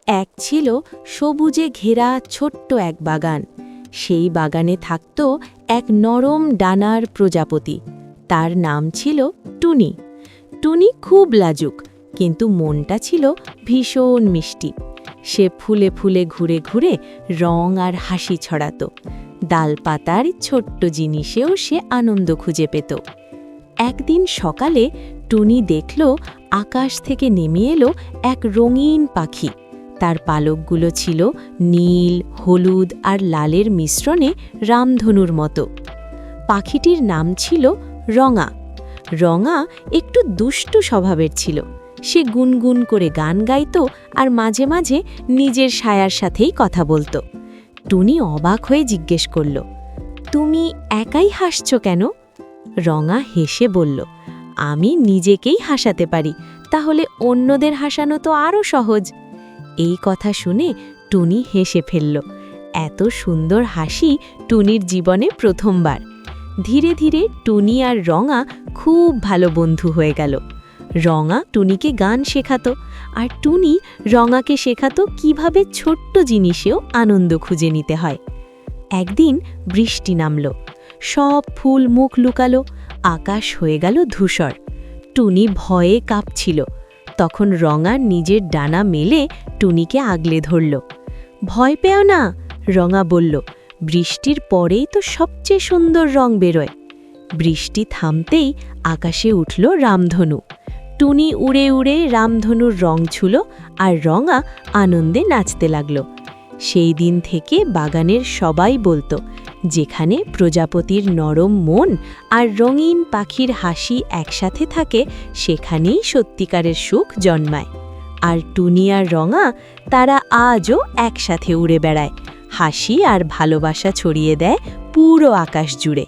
এক ছিল সবুজে ঘেরা ছোট্ট এক বাগান। সেই বাগানে থাকত এক নরম ডানার প্রজাপতি। তার নাম ছিল টুনি। টুনি খুব লাজুক, কিন্তু মনটা ছিল ভীষণ মিষ্টি। সে ফুলে ফুলে ঘুরে ঘুরে রং আর হাসি ছড়াত। ডালপাতার ছোট্ট জিনিসেও সে আনন্দ খুঁজে পেত। একদিন সকালে টুনি দেখল আকাশ থেকে নেমে এলো এক রঙিন পাখি। তার পালকগুলো ছিল নীল, হলুদ আর লালের মিশ্রণে রামধনুর মতো। পাখিটির নাম ছিল রঙা। রঙা একটু দুষ্টু স্বভাবের ছিল। সে গুনগুন করে গান গাইত আর মাঝে মাঝে নিজের ছায়ার সাথেই কথা বলতো। টুনি অবাক হয়ে জিজ্ঞেস করল, "তুমি একাই হাসছ কেন?" রঙা হেসে বলল, "আমি নিজেকেই হাসাতে পারি, তাহলে অন্যদের হাসানো তো আরও সহজ।" এই কথা শুনে টুনি হেসে ফেলল। এত সুন্দর হাসি টুনির জীবনে প্রথমবার। ধীরে ধীরে টুনি আর রঙা খুব ভালো বন্ধু হয়ে গেল। রঙা টুনিকে গান শেখাতো, আর টুনি রঙাকে শেখাতো কিভাবে ছোট্ট জিনিসেও আনন্দ খুঁজে নিতে হয়। একদিন বৃষ্টি নামল, সব ফুল মুখ লুকালো, আকাশ হয়ে গেল ধূসর। টুনি ভয়ে কাঁপছিল। তখন রঙা নিজের ডানা মেলে টুনিকে আগলে ধরল। "ভয় পেও না," রঙা বলল, "বৃষ্টির পরেই তো সবচেয়ে সুন্দর রং বেরোয়।" বৃষ্টি থামতেই আকাশে উঠল রামধনু। টুনি উড়ে উড়ে রামধনুর রং ছুঁল, আর রঙা আনন্দে নাচতে লাগল। সেই দিন থেকে বাগানের সবাই বলতো, যেখানে প্রজাপতির নরম মন আর রঙিন পাখির হাসি একসাথে থাকে, সেখানেই সত্যিকারের সুখ জন্মায়। আর টুনি আর রঙা, তারা আজও একসাথে উড়ে বেড়ায়, হাসি আর ভালোবাসা ছড়িয়ে দেয় পুরো আকাশ জুড়ে।